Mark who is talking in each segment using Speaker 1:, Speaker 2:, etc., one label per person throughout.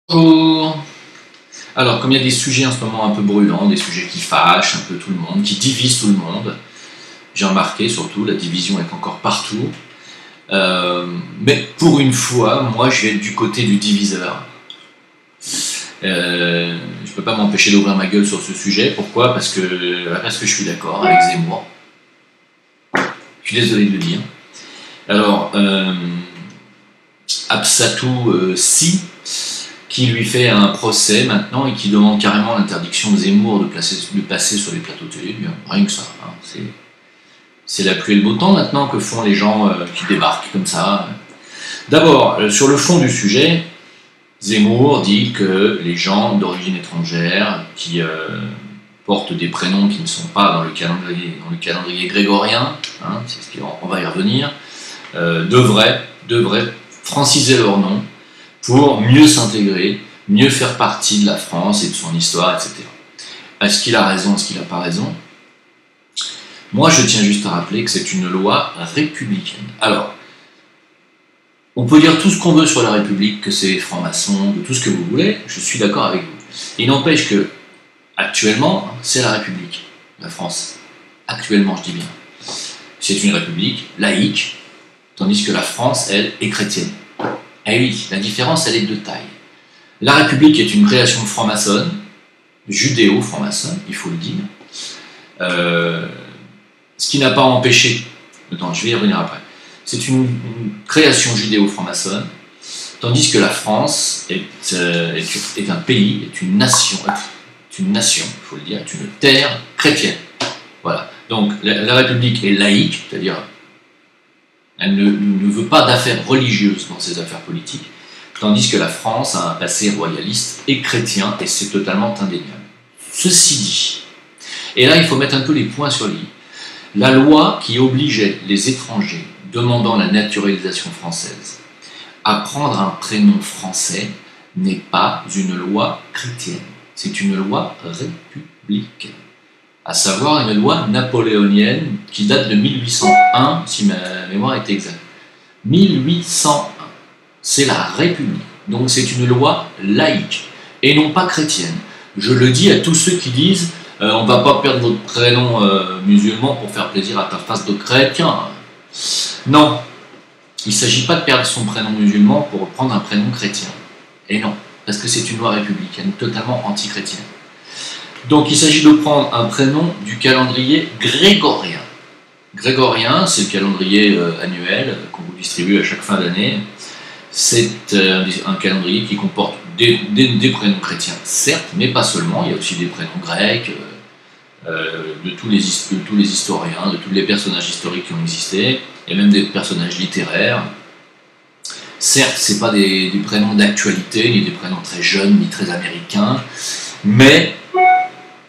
Speaker 1: Bonjour. Alors, comme il y a des sujets en ce moment un peu brûlants, des sujets qui fâchent un peu tout le monde, qui divisent tout le monde, j'ai remarqué surtout, la division est encore partout. Mais pour une fois, moi je vais être du côté du diviseur. Je ne peux pas m'empêcher d'ouvrir ma gueule sur ce sujet. Pourquoi ? Parce que je suis d'accord avec Zemmour. Je suis désolé de le dire. Alors, Absatou Si, qui lui fait un procès maintenant et qui demande carrément l'interdiction de Zemmour de passer sur les plateaux télé, rien que ça. Hein, c'est la pluie et le beau temps maintenant que font les gens qui débarquent comme ça. D'abord, sur le fond du sujet, Zemmour dit que les gens d'origine étrangère qui portent des prénoms qui ne sont pas dans le calendrier grégorien, hein, on va y revenir, devraient franciser leur nom pour mieux s'intégrer, mieux faire partie de la France et de son histoire, etc. Est-ce qu'il a raison, est-ce qu'il n'a pas raison ? Moi, je tiens juste à rappeler que c'est une loi républicaine. Alors, on peut dire tout ce qu'on veut sur la République, que c'est franc-maçon, de tout ce que vous voulez, je suis d'accord avec vous. Il n'empêche que, actuellement, c'est la République, la France. Actuellement, je dis bien. C'est une république laïque, tandis que la France, elle, est chrétienne. Eh oui, la différence, elle est de taille. La République est une création franc-maçonne, judéo-franc-maçonne, il faut le dire. Ce qui n'a pas empêché... Attends, je vais y revenir après. C'est une création judéo-franc-maçonne, tandis que la France est un pays, est une nation, il faut le dire, est une terre chrétienne. Voilà. Donc, la République est laïque, c'est-à-dire... Elle ne veut pas d'affaires religieuses dans ses affaires politiques, tandis que la France a un passé royaliste et chrétien, et c'est totalement indéniable. Ceci dit, et là il faut mettre un peu les points sur les i, la loi qui obligeait les étrangers demandant la naturalisation française à prendre un prénom français n'est pas une loi chrétienne, c'est une loi républicaine. À savoir une loi napoléonienne qui date de 1801, si ma mémoire est exacte. 1801, c'est la République, donc c'est une loi laïque, et non pas chrétienne. Je le dis à tous ceux qui disent on ne va pas perdre votre prénom musulman pour faire plaisir à ta face de chrétien. Non, il ne s'agit pas de perdre son prénom musulman pour prendre un prénom chrétien. Et non, parce que c'est une loi républicaine, totalement anti-chrétienne. Donc il s'agit de prendre un prénom du calendrier grégorien. Grégorien, c'est le calendrier annuel qu'on vous distribue à chaque fin d'année. C'est un calendrier qui comporte des prénoms chrétiens, certes, mais pas seulement. Il y a aussi des prénoms grecs, de tous les historiens, de tous les personnages historiques qui ont existé, et même des personnages littéraires. Certes, ce n'est pas des prénoms d'actualité, ni des prénoms très jeunes, ni très américains, mais...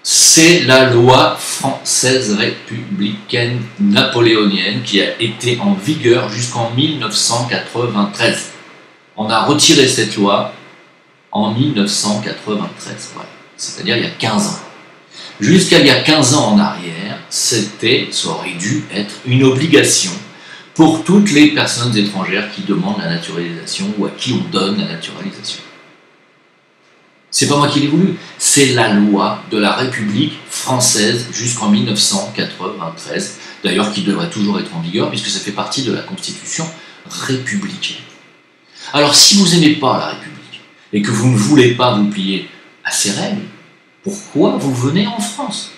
Speaker 1: c'est la loi française républicaine napoléonienne qui a été en vigueur jusqu'en 1993. On a retiré cette loi en 1993, voilà. C'est-à-dire il y a 15 ans. Jusqu'à il y a 15 ans en arrière, ça aurait dû être une obligation pour toutes les personnes étrangères qui demandent la naturalisation ou à qui on donne la naturalisation. C'est pas moi qui l'ai voulu, c'est la loi de la République française jusqu'en 1993, d'ailleurs qui devrait toujours être en vigueur puisque ça fait partie de la Constitution républicaine. Alors si vous n'aimez pas la République et que vous ne voulez pas vous plier à ces règles, pourquoi vous venez en France ?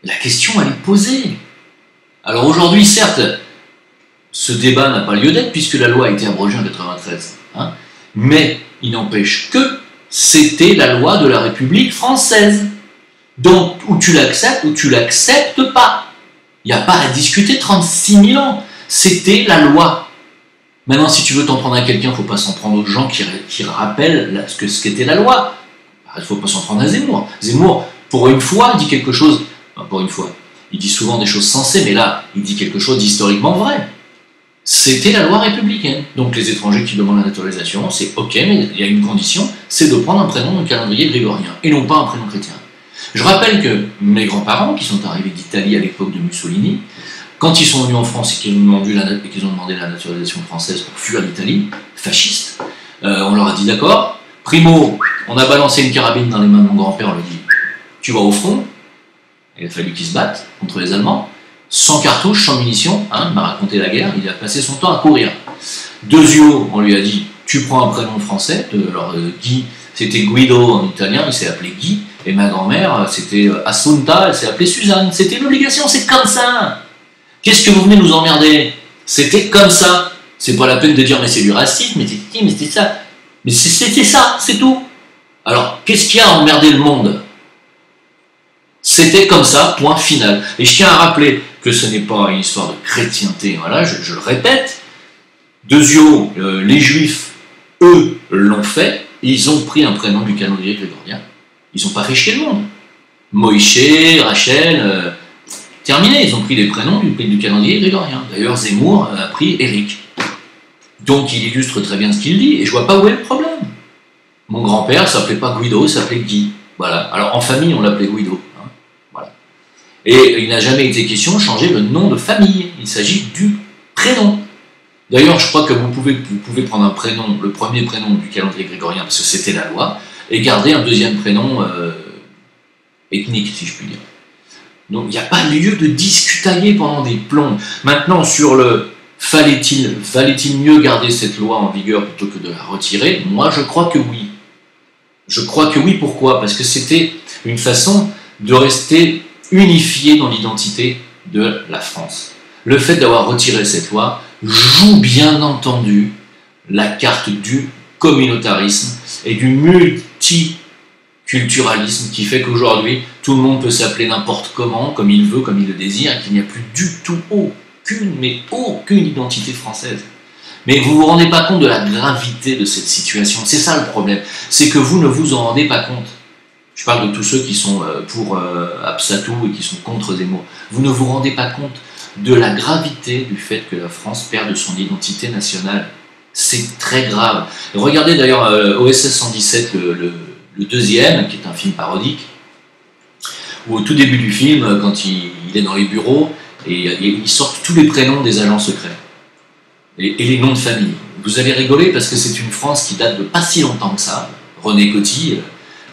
Speaker 1: La question elle est posée. Alors aujourd'hui certes, ce débat n'a pas lieu d'être puisque la loi a été abrogée en 1993, hein, mais il n'empêche que c'était la loi de la République française. Donc, ou tu l'acceptes ou tu l'acceptes pas. Il n'y a pas à discuter 36 000 ans. C'était la loi. Maintenant, si tu veux t'en prendre à quelqu'un, il ne faut pas s'en prendre aux gens qui rappellent ce qu'était la loi. Il ne faut pas s'en prendre à Zemmour. Zemmour, pour une fois, il dit quelque chose... Enfin, pour une fois, il dit souvent des choses sensées, mais là, il dit quelque chose d'historiquement vrai. C'était la loi républicaine. Donc les étrangers qui demandent la naturalisation, c'est ok, mais il y a une condition, c'est de prendre un prénom du calendrier grégorien, et non pas un prénom chrétien. Je rappelle que mes grands-parents, qui sont arrivés d'Italie à l'époque de Mussolini, quand ils sont venus en France et qu'ils ont demandé la naturalisation française pour fuir l'Italie, fasciste, On leur a dit d'accord. Primo, on a balancé une carabine dans les mains de mon grand-père, on lui a dit tu vas au front. Il a fallu qu'ils se battent contre les Allemands. Sans cartouches, sans munitions, hein, il m'a raconté la guerre, il a passé son temps à courir. Deuxio, on lui a dit tu prends un prénom français. Alors Guy, c'était Guido en italien, il s'est appelé Guy. Et ma grand-mère, c'était Assunta, elle s'est appelée Suzanne. C'était une obligation, c'est comme ça. Qu'est-ce que vous venez nous emmerder? C'était comme ça. C'est pas la peine de dire mais c'est du racisme, mais c'est ça. Mais c'était ça, c'est tout. Alors, qu'est-ce qu'il y a à emmerder le monde? C'était comme ça, point final. Et je tiens à rappeler que ce n'est pas une histoire de chrétienté, voilà, je le répète. Deuxio, les Juifs, eux, l'ont fait, ils ont pris un prénom du calendrier grégorien. Ils n'ont pas fait chier le monde. Moïse, Rachel, terminé, ils ont pris les prénoms du calendrier grégorien. D'ailleurs, Zemmour a pris Éric. Donc il illustre très bien ce qu'il dit, et je vois pas où est le problème. Mon grand-père s'appelait pas Guido, il s'appelait Guy. Voilà. Alors en famille, on l'appelait Guido. Hein. Voilà. Et il n'a jamais été question de changer le nom de famille. Il s'agit du prénom. D'ailleurs, je crois que vous pouvez prendre un prénom, le premier prénom du calendrier grégorien, parce que c'était la loi, et garder un deuxième prénom ethnique, si je puis dire. Donc il n'y a pas lieu de discutailler pendant des plombs. Maintenant, sur le fallait-il mieux garder cette loi en vigueur plutôt que de la retirer? Moi, je crois que oui. Je crois que oui, pourquoi? Parce que c'était une façon de rester unifié dans l'identité de la France. Le fait d'avoir retiré cette loi joue bien entendu la carte du communautarisme et du multiculturalisme qui fait qu'aujourd'hui, tout le monde peut s'appeler n'importe comment, comme il veut, comme il le désire, et qu'il n'y a plus du tout aucune identité française. Mais vous ne vous rendez pas compte de la gravité de cette situation. C'est ça le problème. C'est que vous ne vous en rendez pas compte. Je parle de tous ceux qui sont pour Absatou et qui sont contre Zemmour. Vous ne vous rendez pas compte de la gravité du fait que la France perde son identité nationale. C'est très grave. Regardez d'ailleurs OSS 117, le deuxième, qui est un film parodique, où au tout début du film, quand il est dans les bureaux, et ils sortent tous les prénoms des agents secrets. Et les noms de famille. Vous allez rigoler parce que c'est une France qui date de pas si longtemps que ça. René Coty,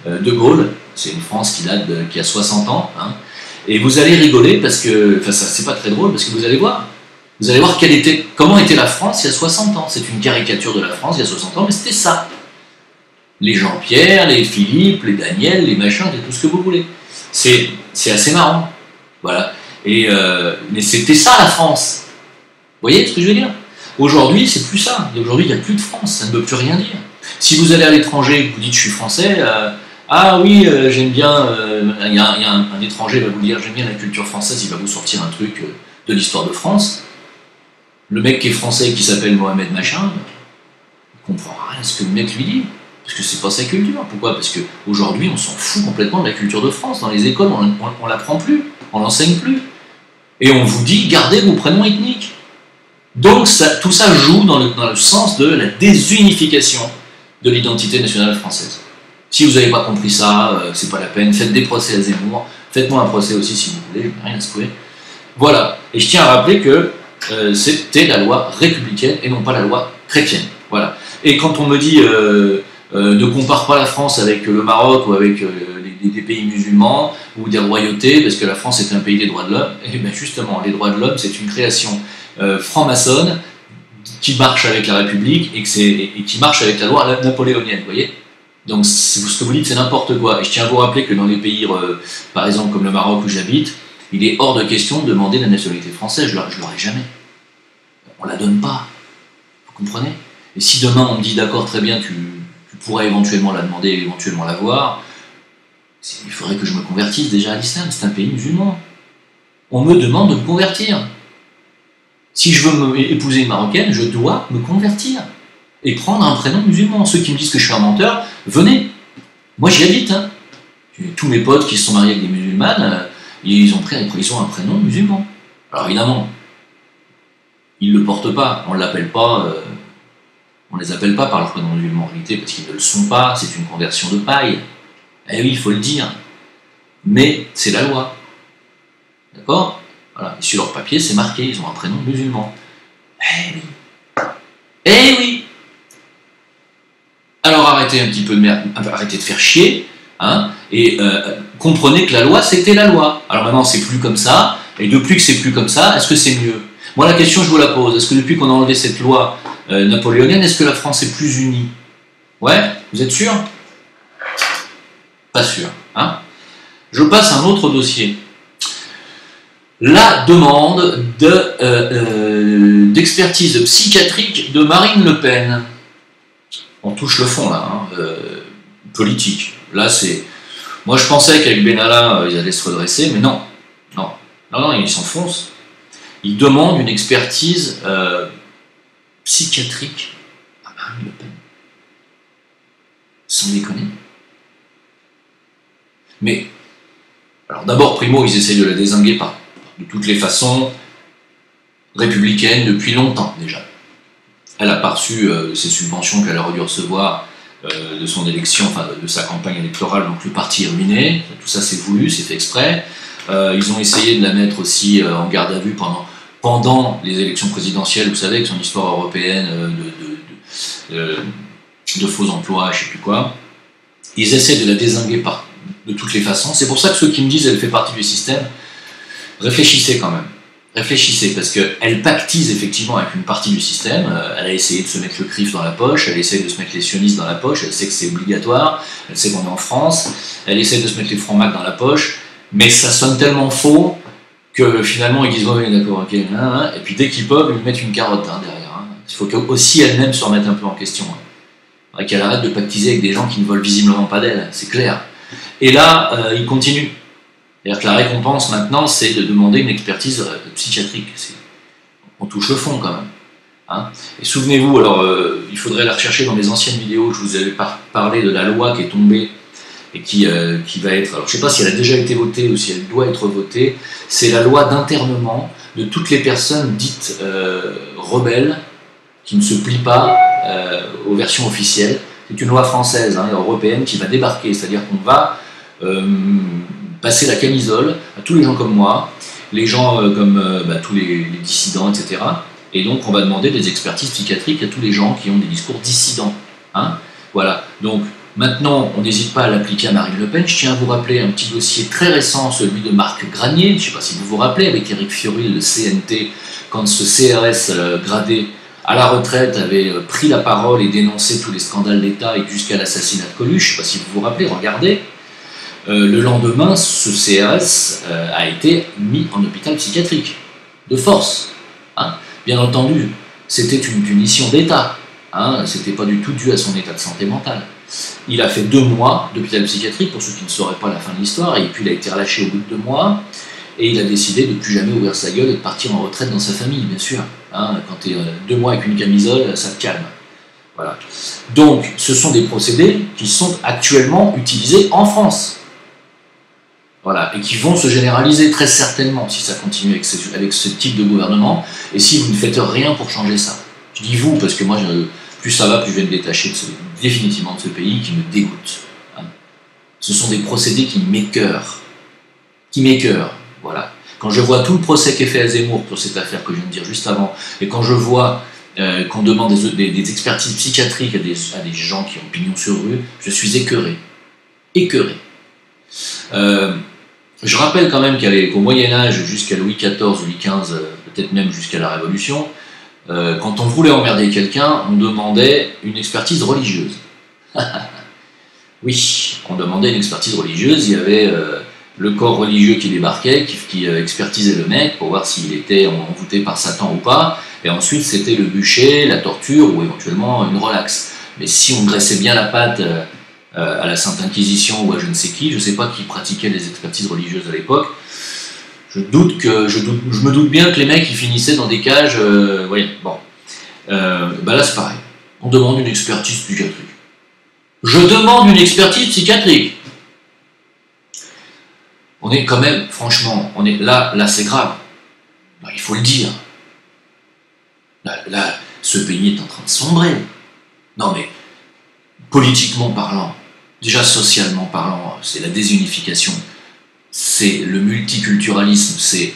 Speaker 1: De Gaulle, c'est une France qui a 60 ans. Hein. Et vous allez rigoler parce que, enfin ça c'est pas très drôle parce que vous allez voir comment était la France il y a 60 ans. C'est une caricature de la France il y a 60 ans, mais c'était ça. Les Jean-Pierre, les Philippe, les Daniel, les machins, et tout ce que vous voulez. C'est assez marrant. Voilà. Mais c'était ça la France. Vous voyez ce que je veux dire? Aujourd'hui, c'est plus ça. Aujourd'hui, il n'y a plus de France. Ça ne veut plus rien dire. Si vous allez à l'étranger et que vous dites je suis français, ah oui, j'aime bien. Il y a un étranger qui va vous dire j'aime bien la culture française, il va vous sortir un truc de l'histoire de France. Le mec qui est français qui s'appelle Mohamed Machin, il ne comprend rien à ce que le mec lui dit. Parce que c'est pas sa culture. Pourquoi? Parce qu'aujourd'hui, on s'en fout complètement de la culture de France. Dans les écoles, on l'apprend plus, on l'enseigne plus. Et on vous dit gardez vos prénoms ethniques. Donc tout ça joue dans le sens de la désunification de l'identité nationale française. Si vous n'avez pas compris ça, c'est pas la peine, faites des procès à Zemmour, faites-moi un procès aussi si vous voulez, je n'ai rien à secouer. Voilà, et je tiens à rappeler que c'était la loi républicaine et non pas la loi chrétienne. Voilà. Et quand on me dit ne compare pas la France avec le Maroc ou avec des pays musulmans ou des royautés, parce que la France est un pays des droits de l'homme, et bien justement, les droits de l'homme, c'est une création franc-maçonne qui marche avec la République et qui marche avec la loi napoléonienne, vous voyez. Donc ce que vous dites, c'est n'importe quoi. Et je tiens à vous rappeler que dans les pays, par exemple comme le Maroc où j'habite, il est hors de question de demander la nationalité française, je ne l'aurai jamais. On ne la donne pas, vous comprenez? Et si demain on me dit d'accord, très bien, tu pourrais éventuellement la demander et éventuellement l'avoir, il faudrait que je me convertisse déjà à l'islam, c'est un pays musulman. On me demande de me convertir. Si je veux épouser une Marocaine, je dois me convertir et prendre un prénom musulman. Ceux qui me disent que je suis un menteur, venez. Moi j'y habite. Hein. Tous mes potes qui se sont mariés avec des musulmanes, ils ont un prénom musulman. Alors évidemment, ils ne le portent pas, on ne l'appelle pas, on ne les appelle pas par leur prénom musulman en réalité parce qu'ils ne le sont pas, c'est une conversion de paille. Eh oui, il faut le dire. Mais c'est la loi. D'accord? Voilà. Et sur leur papier, c'est marqué, ils ont un prénom musulman. Eh oui. Eh oui. arrêter un petit peu de merde, arrêter de faire chier, hein, et comprenez que la loi, c'était la loi. Alors maintenant, c'est plus comme ça, et depuis que c'est plus comme ça, est-ce que c'est mieux? Moi, la question, je vous la pose. Est-ce que depuis qu'on a enlevé cette loi napoléonienne, est-ce que la France est plus unie? Ouais? Vous êtes sûr? Pas sûr. Hein? Je passe à un autre dossier. La demande d'expertise psychiatrique de Marine Le Pen. On touche le fond, là, hein, politique. Là, c'est... Moi, je pensais qu'avec Benalla, ils allaient se redresser, mais non. Non, non, non, ils s'enfoncent. Ils demandent une expertise psychiatrique à Marine Le Pen. Sans déconner. Mais, alors d'abord, primo, ils essayent de la dézinguer de toutes les façons républicaines depuis longtemps déjà. Elle a pas reçu ces subventions qu'elle aurait dû recevoir de son élection, enfin de sa campagne électorale, donc le parti est ruiné, tout ça c'est voulu, c'est fait exprès. Ils ont essayé de la mettre aussi en garde à vue pendant les élections présidentielles, vous savez, avec son histoire européenne de faux emplois, je sais plus quoi. Ils essaient de la dézinguer de toutes les façons. C'est pour ça que ceux qui me disent qu'elle fait partie du système, réfléchissez quand même. Réfléchissez, parce qu'elle pactise effectivement avec une partie du système. Elle a essayé de se mettre le CRIF dans la poche, elle essaie de se mettre les sionistes dans la poche, elle sait que c'est obligatoire, elle sait qu'on est en France, elle essaie de se mettre les francs-macs dans la poche, mais ça sonne tellement faux que finalement ils disent oh, « oui, d'accord, ok, hein, et puis dès qu'ils peuvent, ils lui mettent une carotte derrière. Hein. Il faut qu'aussi elle-même se remette un peu en question. Hein. Il faudrait qu'elle arrête de pactiser avec des gens qui ne veulent visiblement pas d'elle, c'est clair. Et là, il continue. C'est-à-dire que la récompense maintenant, c'est de demander une expertise psychiatrique. On touche le fond quand même. Hein. Et souvenez-vous, alors il faudrait la rechercher dans les anciennes vidéos où je vous avais parlé de la loi qui est tombée et qui va être... Alors je ne sais pas si elle a déjà été votée ou si elle doit être votée. C'est la loi d'internement de toutes les personnes dites rebelles qui ne se plient pas aux versions officielles. C'est une loi française, hein, européenne, qui va débarquer. C'est-à-dire qu'on va... passer la camisole à tous les gens comme moi, les gens comme tous les dissidents, etc. Et donc on va demander des expertises psychiatriques à tous les gens qui ont des discours dissidents. Hein, voilà. Donc maintenant, on n'hésite pas à l'appliquer à Marine Le Pen. Je tiens à vous rappeler un petit dossier très récent, celui de Marc Granier. Je ne sais pas si vous vous rappelez, avec Éric Fioruel, le CNT, quand ce CRS gradé à la retraite avait pris la parole et dénoncé tous les scandales d'État et jusqu'à l'assassinat de Coluche. Je ne sais pas si vous vous rappelez, regardez. Le lendemain, ce CRS a été mis en hôpital psychiatrique, de force. Hein. Bien entendu, c'était une punition d'État, hein. C'était pas du tout dû à son état de santé mentale. Il a fait 2 mois d'hôpital psychiatrique, pour ceux qui ne sauraient pas la fin de l'histoire, et puis il a été relâché au bout de 2 mois, et il a décidé de ne plus jamais ouvrir sa gueule et de partir en retraite dans sa famille, bien sûr. Hein. Quand tu es 2 mois avec une camisole, ça te calme. Voilà. Donc, ce sont des procédés qui sont actuellement utilisés en France. Voilà, et qui vont se généraliser très certainement si ça continue avec ce type de gouvernement, et si vous ne faites rien pour changer ça. Je dis vous, parce que moi, plus ça va, plus je vais me détacher définitivement de ce pays qui me dégoûte. Hein. Ce sont des procédés qui m'écœurent. Voilà. Quand je vois tout le procès qui est fait à Zemmour pour cette affaire que je viens de dire juste avant, et quand je vois qu'on demande des expertises psychiatriques à des gens qui ont pignon sur rue, je suis écœuré. Écœuré. Je rappelle quand même qu'au Moyen-Âge, jusqu'à Louis XIV, Louis XV, peut-être même jusqu'à la Révolution, quand on voulait emmerder quelqu'un, on demandait une expertise religieuse. Oui, on demandait une expertise religieuse, il y avait le corps religieux qui débarquait, qui expertisait le mec pour voir s'il était envoûté par Satan ou pas, et ensuite c'était le bûcher, la torture ou éventuellement une relaxe. Mais si on dressait bien la patte à la Sainte Inquisition ou à je ne sais qui, je ne sais pas qui pratiquait les expertises religieuses à l'époque, je me doute bien que les mecs ils finissaient dans des cages, bon. Là c'est pareil, on demande une expertise psychiatrique. Je demande une expertise psychiatrique. On est quand même, franchement, on est là c'est grave. Il faut le dire. Là, ce pays est en train de sombrer. Non mais, politiquement parlant, déjà socialement parlant, c'est la désunification, c'est le multiculturalisme, c'est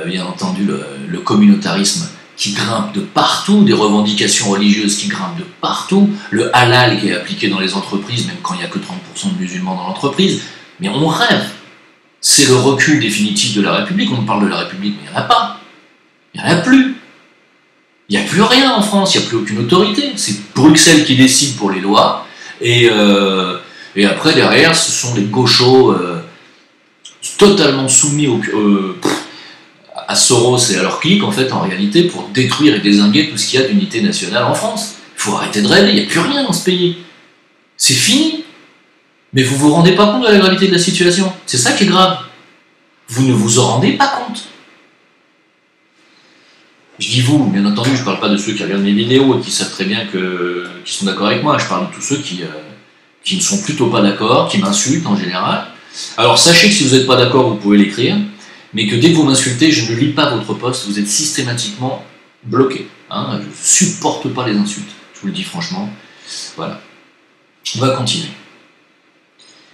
Speaker 1: bien entendu le communautarisme qui grimpent de partout, des revendications religieuses qui grimpent de partout, le halal qui est appliqué dans les entreprises, même quand il n'y a que 30% de musulmans dans l'entreprise. Mais on rêve. C'est le recul définitif de la République. On parle de la République, mais il n'y en a pas. Il n'y en a plus. Il n'y a plus rien en France, il n'y a plus aucune autorité. C'est Bruxelles qui décide pour les lois. Et après, derrière, ce sont les gauchos totalement soumis à Soros et à leur clique, en fait, en réalité, pour détruire et dézinguer tout ce qu'il y a d'unité nationale en France. Il faut arrêter de rêver, il n'y a plus rien dans ce pays. C'est fini. Mais vous ne vous rendez pas compte de la gravité de la situation. C'est ça qui est grave. Vous ne vous en rendez pas compte. Je dis vous, bien entendu, je ne parle pas de ceux qui regardent mes vidéos et qui savent très bien qui sont d'accord avec moi. Je parle de tous ceux qui ne sont plutôt pas d'accord, qui m'insultent en général. Alors sachez que si vous n'êtes pas d'accord, vous pouvez l'écrire, mais que dès que vous m'insultez, je ne lis pas votre post, vous êtes systématiquement bloqué. Hein, je ne supporte pas les insultes, je vous le dis franchement. Voilà. On va continuer.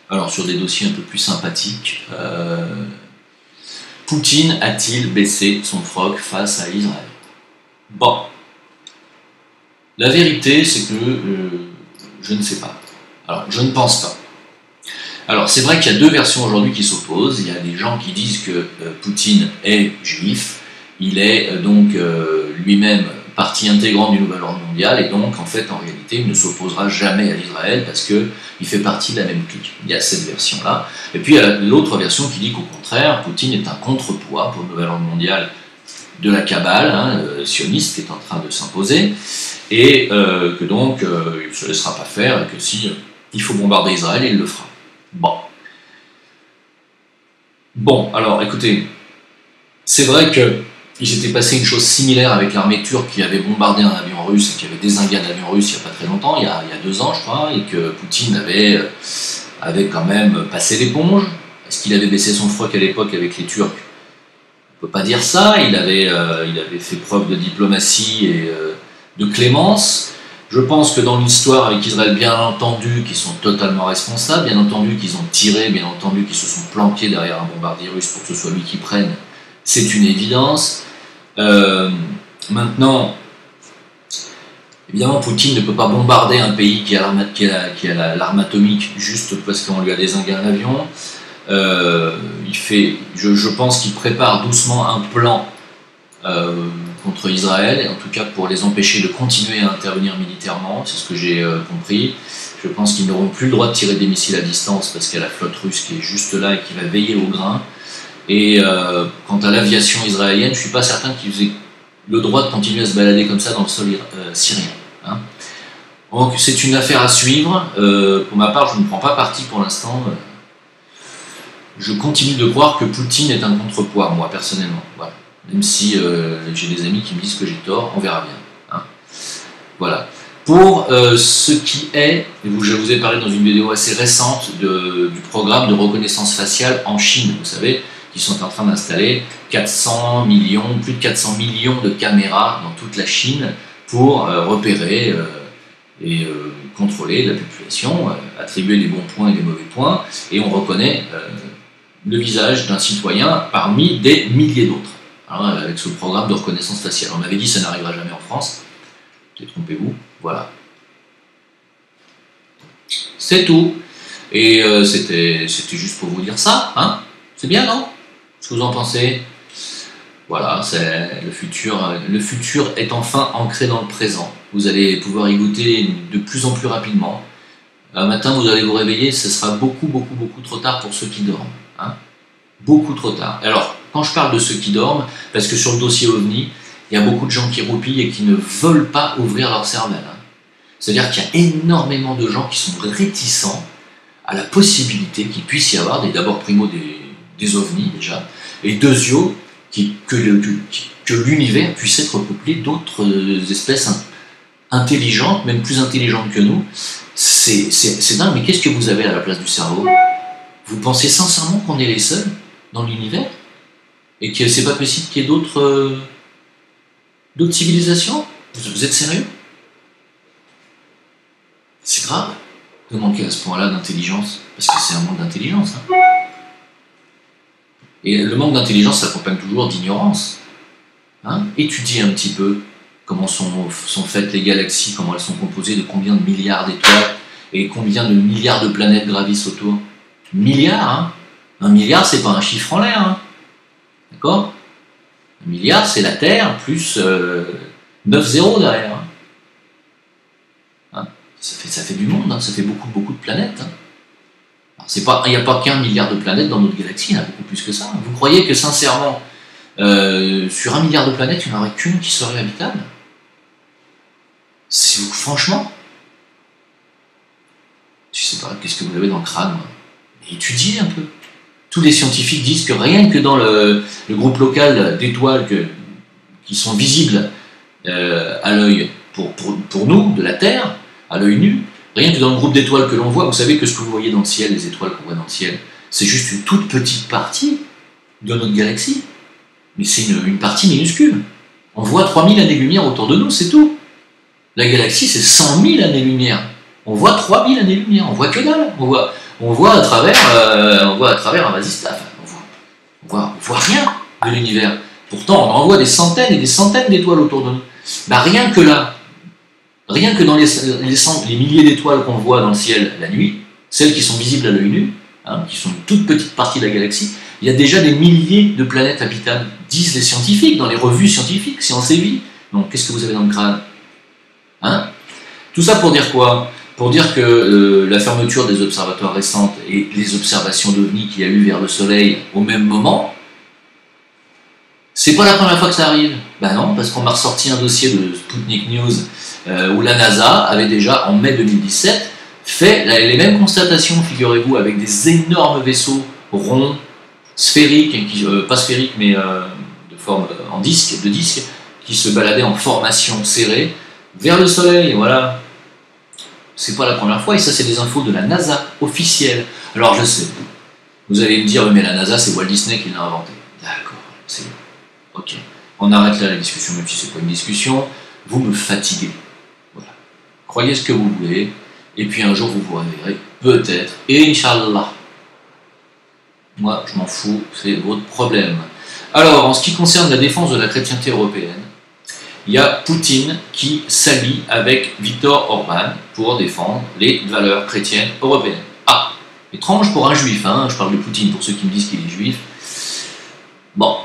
Speaker 1: Alors sur des dossiers un peu plus sympathiques, Poutine a-t-il baissé son froc face à Israël? Bon. La vérité, c'est que je ne sais pas. Alors, je ne pense pas. Alors, c'est vrai qu'il y a deux versions aujourd'hui qui s'opposent. Il y a des gens qui disent que Poutine est juif. Il est donc lui-même partie intégrante du nouvel ordre mondial. Et donc, en fait, en réalité, il ne s'opposera jamais à l'Israël parce qu'il fait partie de la même clique. Il y a cette version-là. Et puis, il y a l'autre version qui dit qu'au contraire, Poutine est un contrepoids pour le nouvel ordre mondial de la cabale sioniste qui est en train de s'imposer. Et que donc, il ne se laissera pas faire et que si il faut bombarder Israël, il le fera. Bon, alors écoutez, c'est vrai qu'il s'était passé une chose similaire avec l'armée turque qui avait bombardé un avion russe et qui avait dézingué un avion russe il n'y a pas très longtemps, il y a 2 ans je crois, et que Poutine avait quand même passé l'éponge. Est-ce qu'il avait baissé son froc à l'époque avec les Turcs? On ne peut pas dire ça, il avait fait preuve de diplomatie et de clémence. Je pense que dans l'histoire avec Israël, bien entendu qu'ils sont totalement responsables, bien entendu qu'ils ont tiré, bien entendu qu'ils se sont planqués derrière un bombardier russe pour que ce soit lui qui prenne, c'est une évidence. Maintenant, évidemment, Poutine ne peut pas bombarder un pays qui a l'arme atomique juste parce qu'on lui a dézingué un avion. Je pense qu'il prépare doucement un plan contre Israël, et en tout cas pour les empêcher de continuer à intervenir militairement, c'est ce que j'ai compris. Je pense qu'ils n'auront plus le droit de tirer des missiles à distance parce qu'il y a la flotte russe qui est juste là et qui va veiller au grain. Et quant à l'aviation israélienne, je ne suis pas certain qu'ils aient le droit de continuer à se balader comme ça dans le sol syrien. Hein. Donc c'est une affaire à suivre. Pour ma part, je ne prends pas parti pour l'instant. Je continue de croire que Poutine est un contrepoids, moi personnellement. Voilà. Même si j'ai des amis qui me disent que j'ai tort, on verra bien. Hein. Voilà. Pour ce qui est, je vous ai parlé dans une vidéo assez récente du programme de reconnaissance faciale en Chine, vous savez, qui sont en train d'installer plus de 400 millions de caméras dans toute la Chine pour repérer et contrôler la population, attribuer les bons points et les mauvais points, et on reconnaît le visage d'un citoyen parmi des milliers d'autres. Hein, avec ce programme de reconnaissance faciale. On m'avait dit que ça n'arrivera jamais en France. Détrompez-vous, voilà. C'est tout. Et c'était juste pour vous dire ça. Hein, c'est bien, non? Ce que vous en pensez? Voilà, le futur est enfin ancré dans le présent. Vous allez pouvoir y goûter de plus en plus rapidement. Un matin, vous allez vous réveiller, ce sera beaucoup trop tard pour ceux qui dorment. Hein, beaucoup trop tard. Alors, quand je parle de ceux qui dorment, parce que sur le dossier OVNI, il y a beaucoup de gens qui roupillent et qui ne veulent pas ouvrir leur cervelle. Hein. C'est-à-dire qu'il y a énormément de gens qui sont réticents à la possibilité qu'il puisse y avoir, d'abord primo des OVNI déjà, et deuxio, que l'univers puisse être peuplé d'autres espèces intelligentes, même plus intelligentes que nous. C'est dingue, mais qu'est-ce que vous avez à la place du cerveau? Vous pensez sincèrement qu'on est les seuls dans l'univers? Et que c'est pas possible qu'il y ait d'autres civilisations? Vous êtes sérieux? C'est grave de manquer à ce point-là d'intelligence, parce que c'est un manque d'intelligence. Hein. Et le manque d'intelligence s'accompagne toujours d'ignorance. Hein, étudiez un petit peu comment sont faites les galaxies, comment elles sont composées, de combien de milliards d'étoiles et combien de milliards de planètes gravissent autour. Milliards, hein. Un milliard, c'est pas un chiffre en l'air, hein. D'accord? Un milliard, c'est la Terre plus 9 zéros derrière. Hein. Hein, ça fait du monde, hein. Ça fait beaucoup de planètes. Hein. Il n'y a pas qu'un milliard de planètes dans notre galaxie, il y en a beaucoup plus que ça. Vous croyez que sincèrement, sur 1 milliard de planètes, il n'y en aurait qu'une qui serait habitable? Franchement, je sais pas, qu'est-ce que vous avez dans le crâne, moi. Étudiez un peu. Tous les scientifiques disent que rien que dans le groupe local d'étoiles qui sont visibles à l'œil pour nous, de la Terre, à l'œil nu, rien que dans le groupe d'étoiles que l'on voit, vous savez que ce que vous voyez dans le ciel, les étoiles qu'on voit dans le ciel, c'est juste une toute petite partie de notre galaxie. Mais c'est une partie minuscule. On voit 3000 années-lumière autour de nous, c'est tout. La galaxie, c'est 100 000 années-lumière. On voit 3000 années-lumière, on voit que dalle. On voit à travers un vasistas. On voit rien de l'univers. Pourtant, on en voit des centaines et des centaines d'étoiles autour de nous. Bah, rien que là, rien que dans les milliers d'étoiles qu'on voit dans le ciel la nuit, celles qui sont visibles à l'œil nu, hein, qui sont une toute petite partie de la galaxie, il y a déjà des milliers de planètes habitables, disent les scientifiques, dans les revues scientifiques, Science et Vie. Donc, qu'est-ce que vous avez dans le crâne? Hein? Tout ça pour dire quoi? Pour dire que la fermeture des observatoires récentes et les observations d'OVNI qu'il y a eu vers le Soleil au même moment, c'est pas la première fois que ça arrive. Ben non, parce qu'on m'a ressorti un dossier de Sputnik News où la NASA avait déjà, en mai 2017, fait les mêmes constatations, figurez-vous, avec des énormes vaisseaux ronds, sphériques, pas sphériques, mais de forme en disque, qui se baladaient en formation serrée vers le Soleil, voilà. C'est pas la première fois, et ça c'est des infos de la NASA, officielle. Alors je sais, vous allez me dire, mais la NASA c'est Walt Disney qui l'a inventé. D'accord, c'est bon. Ok, on arrête là la discussion, même si c'est pas une discussion, vous me fatiguez. Voilà. Croyez ce que vous voulez, et puis un jour vous vous réveillerez, peut-être, et Inch'Allah. Moi je m'en fous, c'est votre problème. Alors, en ce qui concerne la défense de la chrétienté européenne, il y a Poutine qui s'allie avec Viktor Orban pour défendre les valeurs chrétiennes européennes. Ah, étrange pour un juif, hein, je parle de Poutine pour ceux qui me disent qu'il est juif. Bon,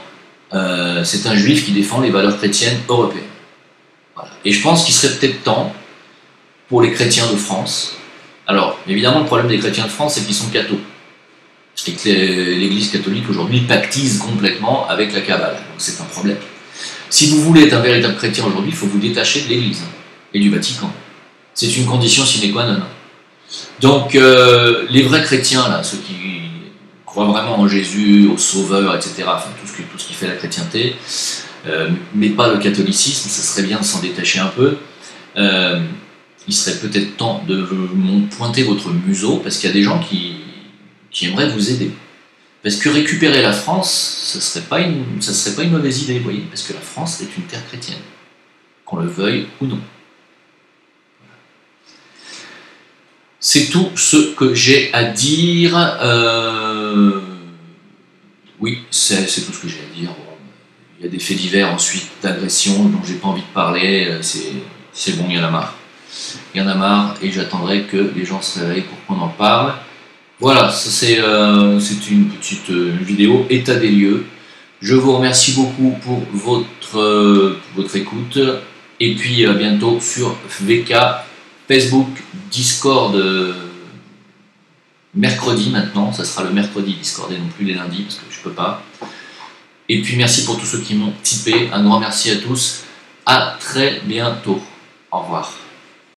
Speaker 1: c'est un juif qui défend les valeurs chrétiennes européennes. Voilà. Et je pense qu'il serait peut-être temps pour les chrétiens de France. Alors, évidemment, le problème des chrétiens de France, c'est qu'ils sont cathos. Et que l'Église catholique aujourd'hui pactise complètement avec la Kabbale. Donc c'est un problème. Si vous voulez être un véritable chrétien aujourd'hui, il faut vous détacher de l'Église et du Vatican. C'est une condition sine qua non. Donc les vrais chrétiens, là, ceux qui croient vraiment en Jésus, au Sauveur, etc., enfin tout ce qui fait la chrétienté, mais pas le catholicisme, ça serait bien de s'en détacher un peu. Il serait peut-être temps de pointer votre museau, parce qu'il y a des gens qui aimeraient vous aider. Parce que récupérer la France, ça serait pas une mauvaise idée, vous voyez, parce que la France est une terre chrétienne, qu'on le veuille ou non. C'est tout ce que j'ai à dire. Oui, c'est tout ce que j'ai à dire. Bon, il y a des faits divers ensuite d'agression dont j'ai pas envie de parler. C'est bon, il y en a marre. Il y en a marre et j'attendrai que les gens se réveillent pour qu'on en parle. Voilà, c'est une petite vidéo état des lieux. Je vous remercie beaucoup pour votre écoute. Et puis à bientôt sur VK, Facebook, Discord, mercredi maintenant. Ça sera le mercredi Discord et non plus les lundis parce que je peux pas. Et puis merci pour tous ceux qui m'ont tipé. Un grand merci à tous. À très bientôt. Au revoir.